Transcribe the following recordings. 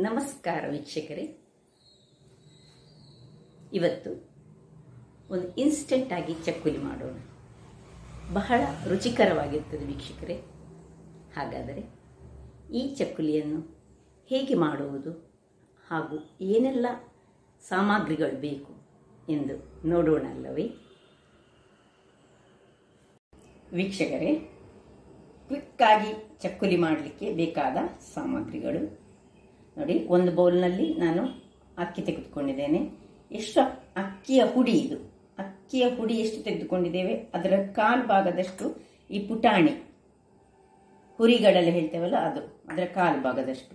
ನಮಸ್ಕಾರ ವೀಕ್ಷಕರೇ. ಇವತ್ತು ಒಂದು ಇನ್ಸ್ಟೆಂಟ್ ಆಗಿ ಚಕ್ಕುಲಿ ಮಾಡೋಣ. ಬಹಳ ರುಚಿಕರವಾಗಿರ್ತದೆ ವೀಕ್ಷಕರೇ. ಹಾಗಾದರೆ ಈ ಚಕ್ಕುಲಿಯನ್ನು ಹೇಗೆ ಮಾಡುವುದು ಹಾಗೂ ಏನೆಲ್ಲ ಸಾಮಗ್ರಿಗಳು ಬೇಕು ಎಂದು ನೋಡೋಣ ಅಲ್ಲವೇ ವೀಕ್ಷಕರೇ? ಕ್ವಿಕ್ಕಾಗಿ ಚಕ್ಕುಲಿ ಮಾಡಲಿಕ್ಕೆ ಬೇಕಾದ ಸಾಮಗ್ರಿಗಳು ನೋಡಿ. ಒಂದು ಬೌಲ್ನಲ್ಲಿ ನಾನು ಅಕ್ಕಿ ತೆಗೆದುಕೊಂಡಿದ್ದೇನೆ. ಎಷ್ಟು ಅಕ್ಕಿಯ ಹುಡಿ ಇದು? ಅಕ್ಕಿಯ ಹುಡಿ ಎಷ್ಟು ತೆಗೆದುಕೊಂಡಿದ್ದೇವೆ ಅದರ ಕಾಲು ಭಾಗದಷ್ಟು ಈ ಪುಟಾಣಿ ಹುರಿಗಡಲೆ ಹೇಳ್ತೇವಲ್ಲ ಅದು, ಅದರ ಕಾಲು ಭಾಗದಷ್ಟು.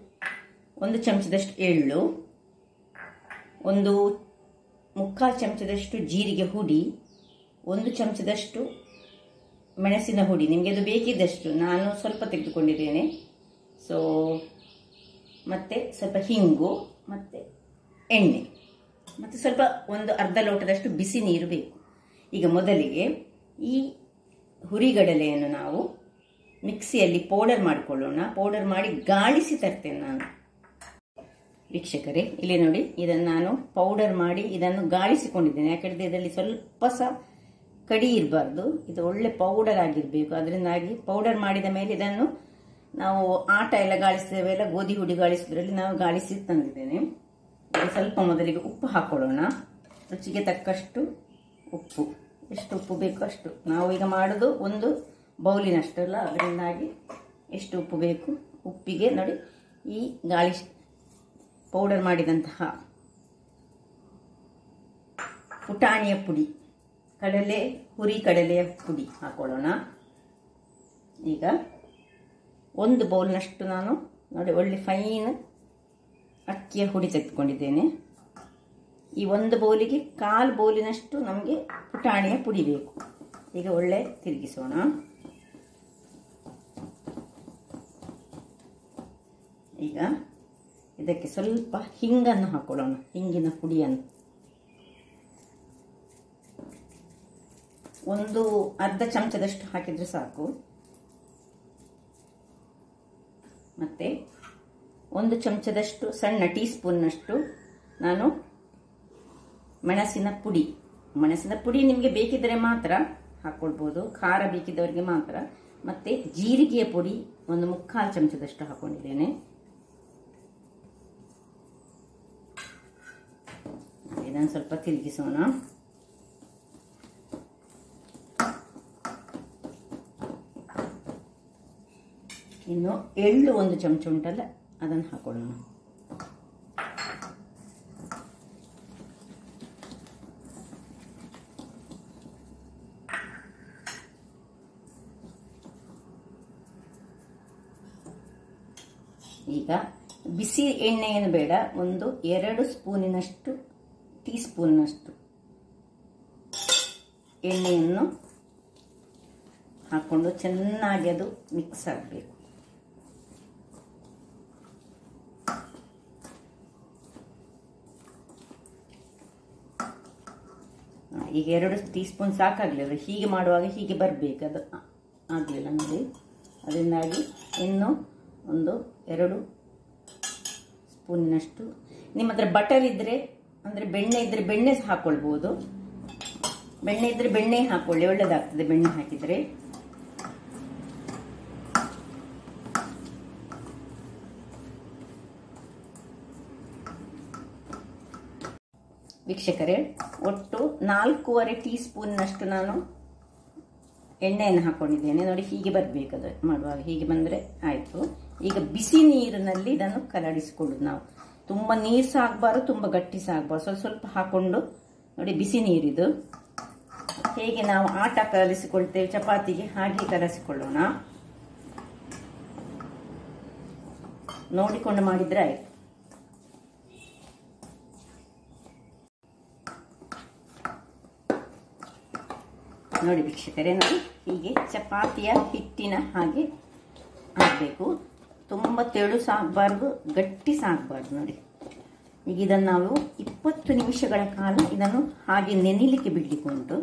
ಒಂದು ಚಮಚದಷ್ಟು ಎಳ್ಳು, ಒಂದು ಮುಕ್ಕಾಲು ಚಮಚದಷ್ಟು ಜೀರಿಗೆ ಹುಡಿ, ಒಂದು ಚಮಚದಷ್ಟು ಮೆಣಸಿನ ಹುಡಿ. ನಿಮಗೆ ಅದು ಬೇಕಿದ್ದಷ್ಟು, ನಾನು ಸ್ವಲ್ಪ ತೆಗೆದುಕೊಂಡಿದ್ದೇನೆ. ಮತ್ತು ಸ್ವಲ್ಪ ಹಿಂಗು ಮತ್ತು ಎಣ್ಣೆ ಮತ್ತು ಸ್ವಲ್ಪ ಒಂದು ಅರ್ಧ ಲೋಟದಷ್ಟು ಬಿಸಿ ನೀರು ಬೇಕು. ಈಗ ಮೊದಲಿಗೆ ಈ ಹುರಿಗಡಲೆಯನ್ನು ನಾವು ಮಿಕ್ಸಿಯಲ್ಲಿ ಪೌಡರ್ ಮಾಡಿಕೊಳ್ಳೋಣ. ಪೌಡರ್ ಮಾಡಿ ಗಾಳಿಸಿ ತರ್ತೇನೆ ನಾನು ವೀಕ್ಷಕರೇ. ಇಲ್ಲಿ ನೋಡಿ, ಇದನ್ನು ನಾನು ಪೌಡರ್ ಮಾಡಿ ಇದನ್ನು ಗಾಳಿಸಿಕೊಂಡಿದ್ದೇನೆ. ಯಾಕಂದರೆ ಇದರಲ್ಲಿ ಸ್ವಲ್ಪ ಸಹ ಕಡಿ ಇರಬಾರ್ದು, ಇದು ಒಳ್ಳೆ ಪೌಡರ್ ಆಗಿರಬೇಕು. ಅದರಿಂದಾಗಿ ಪೌಡರ್ ಮಾಡಿದ ಮೇಲೆ ಇದನ್ನು ನಾವು ಆಟ ಎಲ್ಲ ಗಾಳಿಸ್ತೇವೆ ಎಲ್ಲ, ಗೋಧಿ ಹುಡಿ ಗಾಳಿಸೋದ್ರಲ್ಲಿ ನಾವು ಗಾಳಿಸಿ ತಂದಿದ್ದೇನೆ. ಸ್ವಲ್ಪ ಮೊದಲಿಗೆ ಉಪ್ಪು ಹಾಕೊಳ್ಳೋಣ. ರುಚಿಗೆ ತಕ್ಕಷ್ಟು ಉಪ್ಪು, ಎಷ್ಟು ಉಪ್ಪು ಬೇಕು ಅಷ್ಟು. ನಾವು ಈಗ ಮಾಡೋದು ಒಂದು ಬೌಲಿನಷ್ಟು ಅಲ್ಲ, ಅದರಿಂದಾಗಿ ಎಷ್ಟು ಉಪ್ಪು ಬೇಕು. ಉಪ್ಪಿಗೆ ನೋಡಿ ಈ ಪೌಡರ್ ಮಾಡಿದಂತಹ ಪುಟಾಣಿಯ ಪುಡಿ, ಹುರಿ ಕಡಲೆಯ ಪುಡಿ ಹಾಕೊಳ್ಳೋಣ. ಈಗ ಒಂದು ಬೌಲ್ನಷ್ಟು ನಾನು ನೋಡಿ ಒಳ್ಳೆ ಫೈನ್ ಅಕ್ಕಿಯ ಹುಡಿ ತೆಗೆದುಕೊಂಡಿದ್ದೇನೆ. ಈ ಒಂದು ಬೌಲಿಗೆ ಕಾಲು ಬೌಲಿನಷ್ಟು ನಮಗೆ ಪುಟಾಣಿಯ ಪುಡಿ ಬೇಕು. ಈಗ ಒಳ್ಳೆ ತಿರುಗಿಸೋಣ. ಈಗ ಇದಕ್ಕೆ ಸ್ವಲ್ಪ ಹಿಂಗನ್ನು ಹಾಕೊಳ್ಳೋಣ, ಹಿಂಗಿನ ಪುಡಿಯನ್ನು ಒಂದು ಅರ್ಧ ಚಮಚದಷ್ಟು ಹಾಕಿದರೆ ಸಾಕು. ಮತ್ತು ಒಂದು ಚಮಚದಷ್ಟು ಸಣ್ಣ ಟೀ ಸ್ಪೂನ್ನಷ್ಟು ನಾನು ಮೆಣಸಿನ ಪುಡಿ ನಿಮಗೆ ಬೇಕಿದ್ದರೆ ಮಾತ್ರ ಹಾಕ್ಕೊಳ್ಬೋದು, ಖಾರ ಬೇಕಿದ್ದವರಿಗೆ ಮಾತ್ರ. ಮತ್ತು ಜೀರಿಗೆಯ ಪುಡಿ ಒಂದು ಮುಕ್ಕಾಲು ಚಮಚದಷ್ಟು ಹಾಕ್ಕೊಂಡಿದ್ದೇನೆ. ಇದನ್ನು ಸ್ವಲ್ಪ ತಿರುಗಿಸೋಣ. ಇನ್ನು ಎಳ್ಳು ಒಂದು ಚಮಚ ಉಂಟಲ್ಲ, ಅದನ್ನು ಹಾಕೊಳ್ಳೋಣ. ಈಗ ಬಿಸಿ ಎಣ್ಣೆ ಏನು ಬೇಡ, ಒಂದು 2 ಸ್ಪೂನಿನಷ್ಟು ಟೀ ಸ್ಪೂನ್ನಷ್ಟು ಎಣ್ಣೆಯನ್ನು ಹಾಕ್ಕೊಂಡು ಚೆನ್ನಾಗಿ ಅದು ಮಿಕ್ಸ್ ಆಗಬೇಕು. ಈಗ 2 ಟೀ ಸ್ಪೂನ್ ಸಾಕಾಗಲಿಲ್ಲ, ಹೀಗೆ ಮಾಡುವಾಗ ಹೀಗೆ ಬರಬೇಕು, ಅದು ಆಗಲಿಲ್ಲ ನೋಡಿ. ಅದರಿಂದಾಗಿ ಇನ್ನು ಒಂದು 2 ಸ್ಪೂನಿನಷ್ಟು, ನಿಮ್ಮ ಹತ್ರ ಬಟರ್ ಇದ್ದರೆ ಅಂದರೆ ಬೆಣ್ಣೆ ಇದ್ದರೆ ಬೆಣ್ಣೆ ಹಾಕ್ಕೊಳ್ಬೋದು. ಬೆಣ್ಣೆ ಇದ್ದರೆ ಬೆಣ್ಣೆ ಹಾಕ್ಕೊಳ್ಳಿ, ಒಳ್ಳೆಯದಾಗ್ತದೆ ಬೆಣ್ಣೆ ಹಾಕಿದರೆ. ವೀಕ್ಷಕರೇ, ಒಟ್ಟು 4.25 ಟೀ ಸ್ಪೂನ್ನಷ್ಟು ನಾನು ಎಣ್ಣೆಯನ್ನು ಹಾಕ್ಕೊಂಡಿದ್ದೇನೆ. ನೋಡಿ ಹೀಗೆ ಬರಬೇಕು, ಅದು ಮಾಡುವಾಗ ಹೀಗೆ ಬಂದರೆ ಆಯಿತು. ಈಗ ಬಿಸಿ ನೀರಿನಲ್ಲಿ ಇದನ್ನು ಕಲಡಿಸಿಕೊಳ್ಳೋದು ನಾವು. ತುಂಬ ನೀರು ಸಹ ಆಗಬಾರ್ದು, ತುಂಬ ಗಟ್ಟಿ ಸಹ ಆಗಬಾರ್ದು, ಸ್ವಲ್ಪ ಸ್ವಲ್ಪ ಹಾಕ್ಕೊಂಡು ನೋಡಿ. ಬಿಸಿ ನೀರಿದು ಹೇಗೆ ನಾವು ಆಟ ಕಲಿಸಿಕೊಳ್ತೇವೆ ಚಪಾತಿಗೆ, ಹಾಗೆ ಕಲಸಿಕೊಳ್ಳೋಣ. ನೋಡಿಕೊಂಡು ಮಾಡಿದರೆ ಆಯಿತು. ನೋಡಿ ವೀಕ್ಷಕರೇ, ನೋಡಿ ಹೀಗೆ ಚಪಾತಿಯ ಹಿಟ್ಟಿನ ಹಾಗೆ ಆಗಬೇಕು. ತುಂಬ ತೆಳು ಸಹ ಆಗಬಾರ್ದು, ಗಟ್ಟಿ ಸಹ ಆಗಬಾರ್ದು. ನೋಡಿ ಈಗ ಇದನ್ನು ನಾವು 20 ನಿಮಿಷಗಳ ಕಾಲ ಇದನ್ನು ಹಾಗೆ ನೆನೆಯಲಿಕ್ಕೆ ಬಿಡಲಿಕ್ಕೆ ಉಂಟು.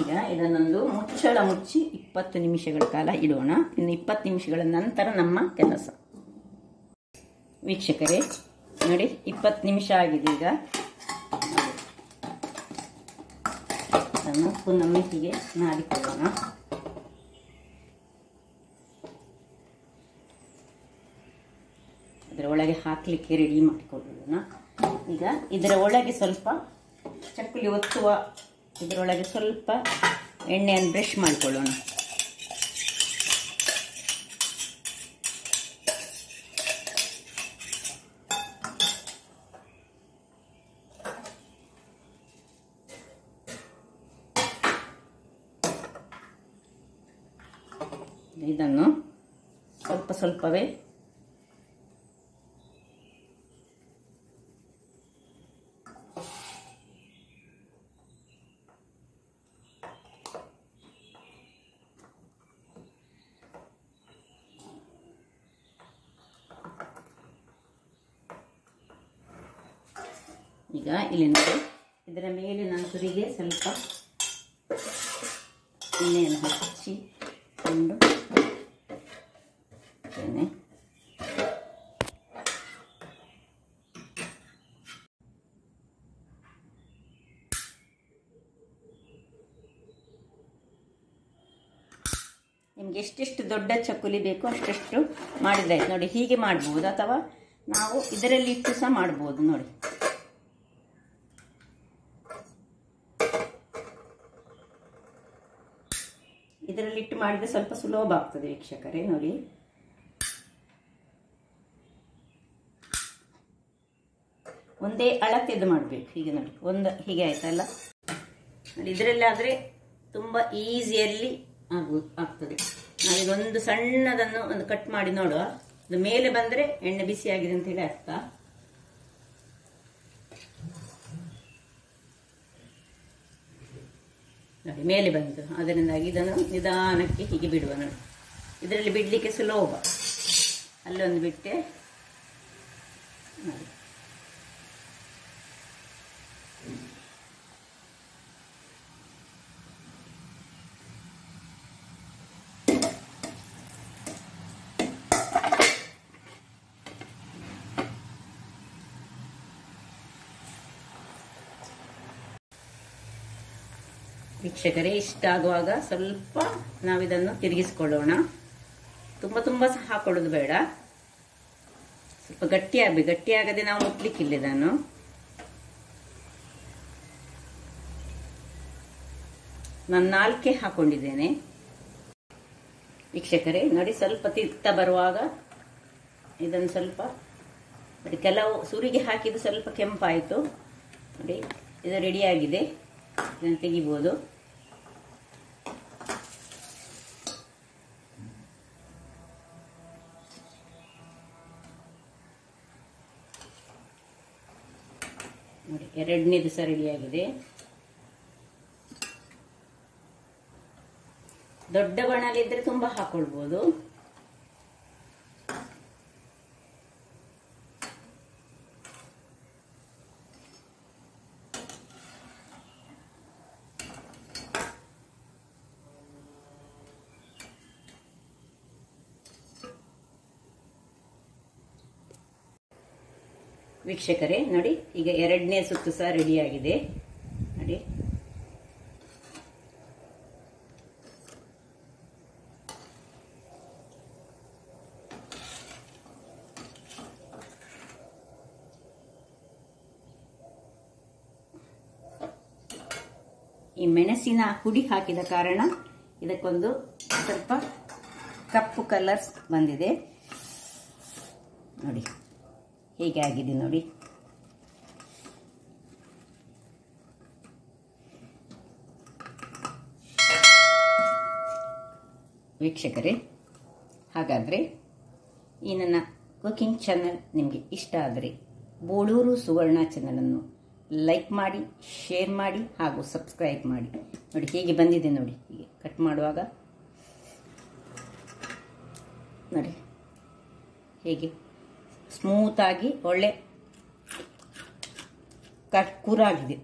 ಈಗ ಇದನ್ನೊಂದು ಮುಚ್ಚಳ ಮುಚ್ಚಿ 20 ನಿಮಿಷಗಳ ಕಾಲ ಇಡೋಣ. ಇನ್ನು 20 ನಿಮಿಷಗಳ ನಂತರ ನಮ್ಮ ಕೆಲಸ. ವೀಕ್ಷಕರೇ ನೋಡಿ 20 ನಿಮಿಷ ಆಗಿದೆ. ಈಗ ಅದನ್ನು ಪುನಃ ಹೀಗೆ ನಾದಿಕೊಳ್ಳೋಣ. ಇದರ ಒಳಗೆ ಹಾಕಲಿಕ್ಕೆ ರೆಡಿ ಮಾಡಿಕೊಳ್ಳೋಣ. ಈಗ ಇದರ ಒಳಗೆ ಸ್ವಲ್ಪ ಚಕ್ಕುಲಿ ಒತ್ತುವ ಇದರೊಳಗೆ ಸ್ವಲ್ಪ ಎಣ್ಣೆಯನ್ನು ಬ್ರಷ್ ಮಾಡಿಕೊಳ್ಳೋಣ. ಇದನ್ನು ಸ್ವಲ್ಪ ಸ್ವಲ್ಪವೇ ಈಗ ಇಲ್ಲಿ ನೋಡಿ ಇದರ ಮೇಲೆ ನಾನು ತುರಿಗೆ ಸ್ವಲ್ಪ ಎಣ್ಣೆಯನ್ನು ಹಚ್ಚಿಕೊಂಡು ನಿಮ್ಗೆ ಎಷ್ಟೆಷ್ಟು ದೊಡ್ಡ ಚಕ್ಕುಲಿ ಬೇಕೋ ಅಷ್ಟೆಷ್ಟು ಮಾಡಿದ್ರೆ ನೋಡಿ. ಹೀಗೆ ಮಾಡ್ಬೋದು ಅಥವಾ ನಾವು ಇದರಲ್ಲಿ ಇಟ್ಟು ಸಹ ಮಾಡ್ಬೋದು. ನೋಡಿ ಇದರಲ್ಲಿ ಇಟ್ಟು ಮಾಡಿದ್ರೆ ಸ್ವಲ್ಪ ಸುಲಭ ಆಗ್ತದೆ ವೀಕ್ಷಕರೇ. ನೋಡಿ ಒಂದೇ ಅಳತೆದು ಮಾಡಬೇಕು. ಹೀಗೆ ನೋಡಿ ಒಂದು ಹೀಗೆ ಆಯ್ತಲ್ಲ. ನೋಡಿ ಇದರಲ್ಲಾದರೆ ತುಂಬ ಈಸಿಯಲ್ಲಿ ಆಗ್ತದೆ. ನಾವೀಗ ಒಂದು ಸಣ್ಣದನ್ನು ಒಂದು ಕಟ್ ಮಾಡಿ ನೋಡುವ. ಅದು ಮೇಲೆ ಬಂದರೆ ಎಣ್ಣೆ ಬಿಸಿ ಆಗಿದೆ ಅಂತ ಹೇಳಿ ಅರ್ಥ. ನೋಡಿ ಮೇಲೆ ಬಂತು. ಅದರಿಂದಾಗಿ ಇದನ್ನು ನಿಧಾನಕ್ಕೆ ಹೀಗೆ ಬಿಡುವ. ನೋಡಿ ಇದರಲ್ಲಿ ಬಿಡಲಿಕ್ಕೆ ಸುಲಭ. ಅಲ್ಲೊಂದು ಬಿಟ್ಟೆ. ನೋಡಿ ವೀಕ್ಷಕರೇ ಇಷ್ಟ ಆಗುವಾಗ ಸ್ವಲ್ಪ ನಾವಿದನ್ನು ತಿರುಗಿಸ್ಕೊಳ್ಳೋಣ. ತುಂಬ ಸಹ ಹಾಕೊಳ್ಳೋದು ಬೇಡ. ಸ್ವಲ್ಪ ಗಟ್ಟಿಯಾಗಬೇಕು. ಗಟ್ಟಿಯಾಗದೆ ನಾವು ಮುಟ್ಲಿಕ್ಕಿಲ್ಲ ಇದನ್ನು. ನಾನು 4 ಹಾಕೊಂಡಿದ್ದೇನೆ ವೀಕ್ಷಕರೇ. ನೋಡಿ ಸ್ವಲ್ಪ ತಿರ್ತಾ ಬರುವಾಗ ಇದನ್ನು ಸ್ವಲ್ಪ ನೋಡಿ ಕೆಲವು ಸುರಿಗೆ ಹಾಕಿದ್ದು ಸ್ವಲ್ಪ ಕೆಂಪಾಯಿತು. ನೋಡಿ ಇದು ರೆಡಿಯಾಗಿದೆ. ಇದನ್ನು ತೆಗಿಬೋದು. ನೋಡಿ 2ನೇದು ಸಹ ರೆಡಿಯಾಗಿದೆ. ದೊಡ್ಡ ಬಾಣಲಿದ್ರೆ ತುಂಬ ಹಾಕೊಳ್ಬೋದು. ವೀಕ್ಷಕರೇ ನೋಡಿ ಈಗ 2ನೇ ಸುತ್ತು ಸಹ ರೆಡಿಯಾಗಿದೆ. ನೋಡಿ ಈ ಮೆಣಸಿನ ಹುಡಿ ಹಾಕಿದ ಕಾರಣ ಇದಕ್ಕೊಂದು ಸ್ವಲ್ಪ ಕಪ್ಪು ಕಲರ್ ಬಂದಿದೆ. ನೋಡಿ ಹೇಗೆ ಆಗಿದೆ ನೋಡಿ. ವೀಕ್ಷಕರೇ ಹಾಗಾದರೆ ಈ ನನ್ನ ಕುಕಿಂಗ್ ಚಾನಲ್ ನಿಮಗೆ ಇಷ್ಟ ಆದರೆ ಬೋಳೂರು ಸುವರ್ಣ ಚಾನಲನ್ನು ಲೈಕ್ ಮಾಡಿ, ಶೇರ್ ಮಾಡಿ ಹಾಗೂ ಸಬ್ಸ್ಕ್ರೈಬ್ ಮಾಡಿ. ನೋಡಿ ಹೇಗೆ ಬಂದಿದೆ ನೋಡಿ. ಹೀಗೆ ಕಟ್ ಮಾಡುವಾಗ ನೋಡಿ ಹೇಗೆ ಸ್ಮೂತಾಗಿ ಒಳ್ಳೆ ಕೂರಾಗಿದೆ.